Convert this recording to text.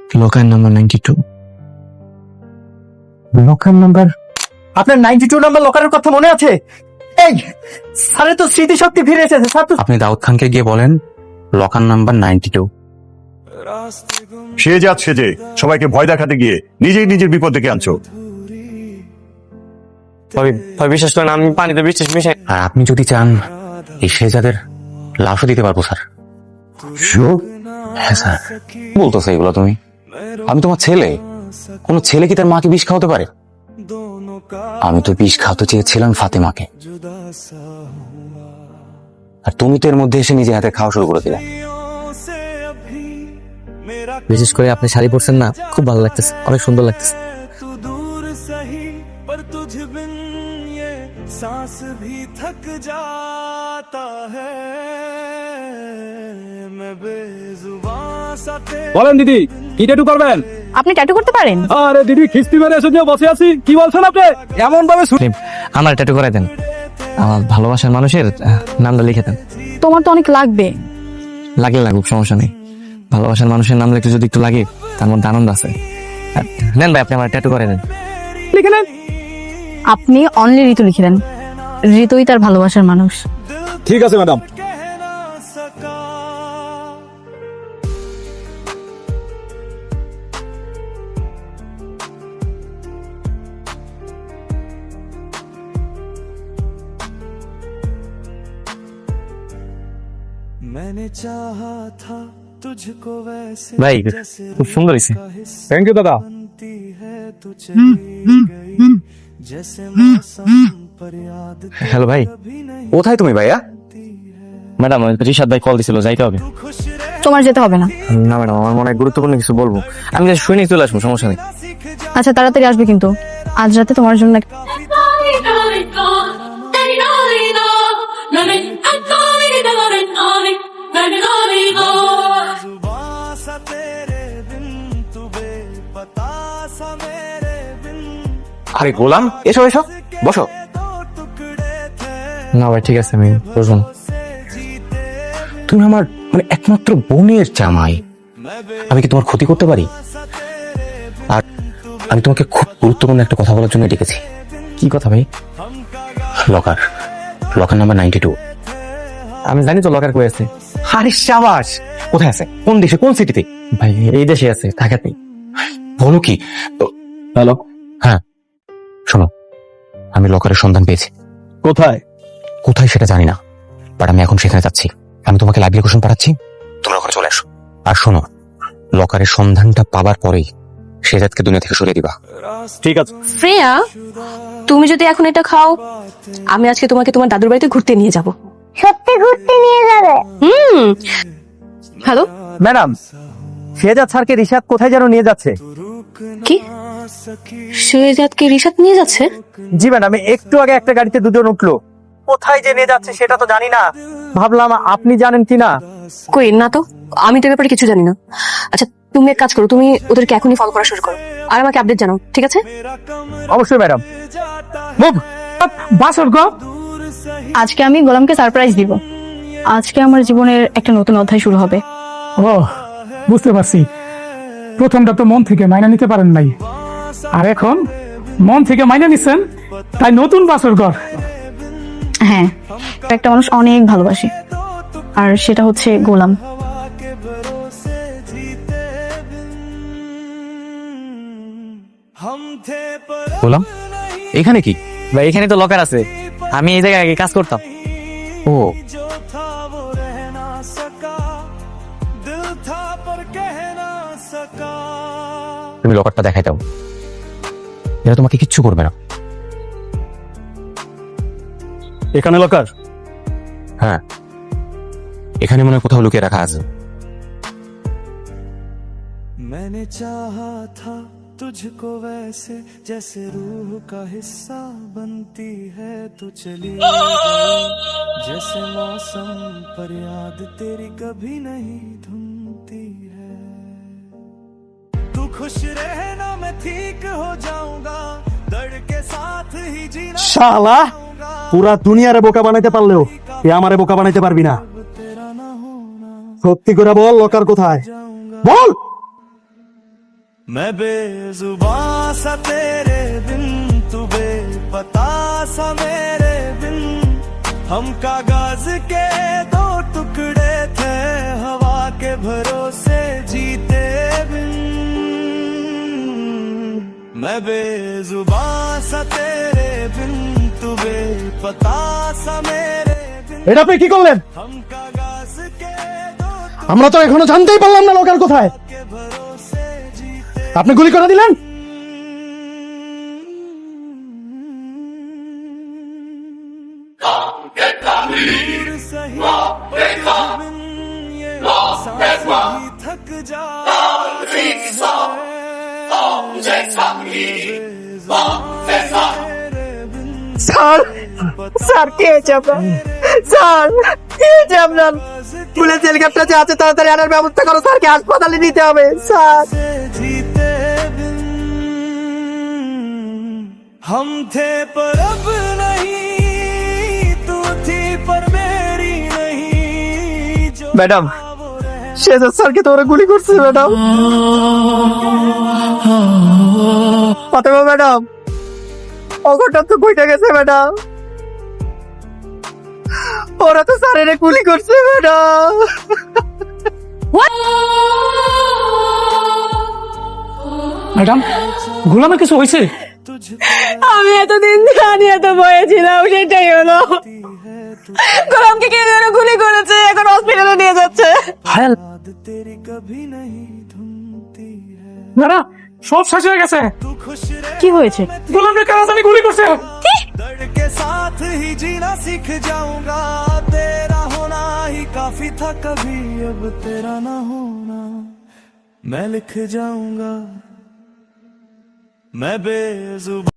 Locker number 92। Locker number? আপনার 92 number লকারের কথা মনে আছে? এই স্যারের তো স্মৃতিশক্তি ফিরে এসেছে স্যার। তো আপনি দাউদ খানকে গিয়ে বলেন লকার নাম্বার 92। সে যাচ্ছে যে সবাইকে ভয় দেখাতে গিয়ে নিজেই নিজের বিপদ ডেকে আনছো। বিশেষ করে আমি পানিতে বিশ্বাস মিশাই। আর আপনি যদি চান এই শেহজাদের লাশও দিতে পারবো স্যার। হ্যাঁ স্যার। বলতেছো এগুলো তুমি? আমি তোমার ছেলে। কোন ছেলে কি তার মাকে বিষ খাওয়াতে পারে? আমি তো বিষ খাওয়াতে চেয়েছিলাম ফাতেমাকে, আর তুমি তো এর মধ্যে এসে নিজে হাতে খাওয়া শুরু করে দিলে। বিশেষ করে আপনি শাড়ি পরছেন না, খুব ভালো লাগতেছে, অনেক সুন্দর লাগতেছে। বলেন দিদি, কি ট্যাটু করবেন? আপনি ট্যাটু করতে পারেন? আরে দিদি, খিস্তি মেরে এসে যে বসে আছি, কি বলছেন আপনি? এমন ভাবে আমার ট্যাটু করে দেন, আমার ভালোবাসার মানুষের নামটা লিখে দেন। তোমার তো অনেক লাগবে। লাগলে লাগুক, সমস্যা নেই। ভালোবাসার মানুষের নাম লিখতে যদি একটু লাগে, তার মধ্যে আনন্দ আছে। নেন ভাই, আপনি আমার ট্যাটু করে দেন। লিখে নেন। আপনি অনলি ঋতু লিখে দেন। ঋতুই তার ভালোবাসার মানুষ। ঠিক আছে ম্যাডাম। ভাই খুব সুন্দর হয়েছে। থ্যাংক ইউ দাদা। হ্যালো ভাই, কোথায় তুমি ভাইয়া? ম্যাডাম রিশাদ ভাই কল দিছিল, যাইতে হবে। তোমার যেতে হবে না। না ম্যাডাম, আমার মনে হয় গুরুত্বপূর্ণ কিছু বলবো, আমি শুনে চলে আসবো, সমস্যা নেই। আচ্ছা তাড়াতাড়ি আসবে কিন্তু, আজ রাতে তোমার জন্য আরে গোলাম, এসো এসো, বসো। না ভাই ঠিক আছে, আমি বসবো না। তুমি আমার মানে একমাত্র বোনের জামাই, আমি কি তোমার ক্ষতি করতে পারি? আর আমি তোমাকে খুব গুরুত্বপূর্ণ একটা কথা বলার জন্য ডেকেছি। কি কথা ভাই? Locker, locker number 92। আমি জানি তো লকার কই আছে। আরে শাবাশ, কোথায় আছে? কোন দেশে, কোন সিটিতে? ভাই এই দেশে আছে, ঢাকাতেই। বলো কি? হ্যালো, হ্যাঁ শোনো, আমি লকারের সন্ধান পেয়েছি। কোথায়? কোথায় সেটা জানি না, বাট আমি এখন সেখানে যাচ্ছি। আমি তোমাকে লাইভ লোকেশন পাঠাচ্ছি, তোমরা ওখানে চলে আসো। আর শোনো, লকারের সন্ধানটা পাবার পরেই শেহজাদকে দুনিয়া থেকে সরিয়ে দিবা। ঠিক আছে। শ্রেয়া, তুমি যদি এখন এটা খাও, আমি আজকে তোমাকে তোমার দাদুর বাড়িতে ঘুরতে নিয়ে যাব। সত্যি ঘুরতে নিয়ে যাবে? হ্যালো ম্যাডাম, শেহজাদ স্যারকে রিশাদ কোথায় যেন নিয়ে যাচ্ছে। কি? শেহজাদকে রিশাদ নিয়ে যাচ্ছে? জি ম্যাডাম, একটু আগে একটা গাড়িতে দুজন উঠলো। কোথায় যে নিয়ে যাচ্ছে সেটা তো জানি না, ভাবলাম আপনি জানেন কিনা। কই না তো, আমি তো এ ব্যাপারে কিছু জানি না। আচ্ছা তুমি এক কাজ করো, তুমি ওদেরকে এখনই ফলো করা শুরু করো, আর আমাকে আপডেট জানাও, ঠিক আছে? অবশ্যই ম্যাডাম। মুভ বাসর গো। আজকে আমি গোলামকে সারপ্রাইজ দিব। আজকে আমার জীবনের একটা নতুন অধ্যায় শুরু হবে। ও বুঝতে পারছি, প্রথমটা তো মন থেকে মাইনা নিতে পারেন নাই, আর এখন মন থেকে মাইনা নিচ্ছেন, তাই নতুন বাসর ঘর। হ্যাঁ, একটা মানুষ অনেক ভালোবাসে, আর সেটা হচ্ছে গোলাম। গোলাম, এখানে কি? ভাই এখানে তো লকার আছে, আমি এই জায়গায় আগে কাজ করতাম। ও তুমি লকারটা দেখাই দাও, এরা তোমাকে কিচ্ছু করবে না। এখানে লকার? হ্যাঁ, এখানে মনে হয় কোথাও লুকিয়ে রাখা আছে। तुझको वैसे जैसे रूह का हिस्सा बनती है तू चली जैसे मौसम पर याद तेरी कभी नहीं धुनती है तू खुश रहना मैं ठीक हो जाऊंगा दर्द के साथ ही जीना। শালা, পুরা দুনিয়ারে বোকা বানাইতে পারলেও এ আমারে বোকা বানাইতে পারবি না। সত্যি করে বল, লকার কোথায়? বল। मैं बेजुबां सा तेरे बिन, तू बेपता सा मेरे बिन। हम कागज के दो टुकड़े थे, हवा के भरोसे जीते बिन। मैं बेजुबां सा तेरे बिन, तू बेपता सा मेरे बिन। এটা আপনি কি করলেন? हम कागज के दो আমরা তো এখনো জানতেই পারলাম না লোকাল কোথায়। टुकड़े के भरोसे जीते। আপনি গুলি করে দিলেন? दूर सही बिन ये सांस भी थक जाती স্যার স্যার কে হয়েছে আপনার? স্যার কি হয়েছে আপনার? পুলিশ হেলিকপ্টার যে আছে তাড়াতাড়ি আনার ব্যবস্থা করো, স্যারকে হাসপাতালে নিতে হবে স্যার। जीते बिन हम थे पर अब नहीं, तू थी पर मेरी नहीं। जो ম্যাডাম শেজাদ স্যারকে তো ওরা গুলি করছে ম্যাডাম। ফাতেমা ম্যাডাম অঘটন তো ঘটে গেছে ম্যাডাম, ওরা তো স্যারের গুলি করছে ম্যাডাম। ম্যাডাম গোলামের কিছু হয়েছে? আমি এতদিন জানি, এত ভয়ে ছিলাম, সেটাই হলো। গোলামকে কে যেন গুলি করেছে, এখন হসপিটালে নিয়ে যাচ্ছে। হায়াল याद तेरी कभी नहीं धुनती है। না সব শেষ হয়ে গেছে। तू खुश रहे কি হয়েছে? গোলামের কারা জানি গুলি করছে। दर्द के साथ ही जीना सीख जाऊंगा, तेरा होना ही काफी था कभी, अब तेरा ना होना मैं लिख जाऊंगा। मैं बेजुबान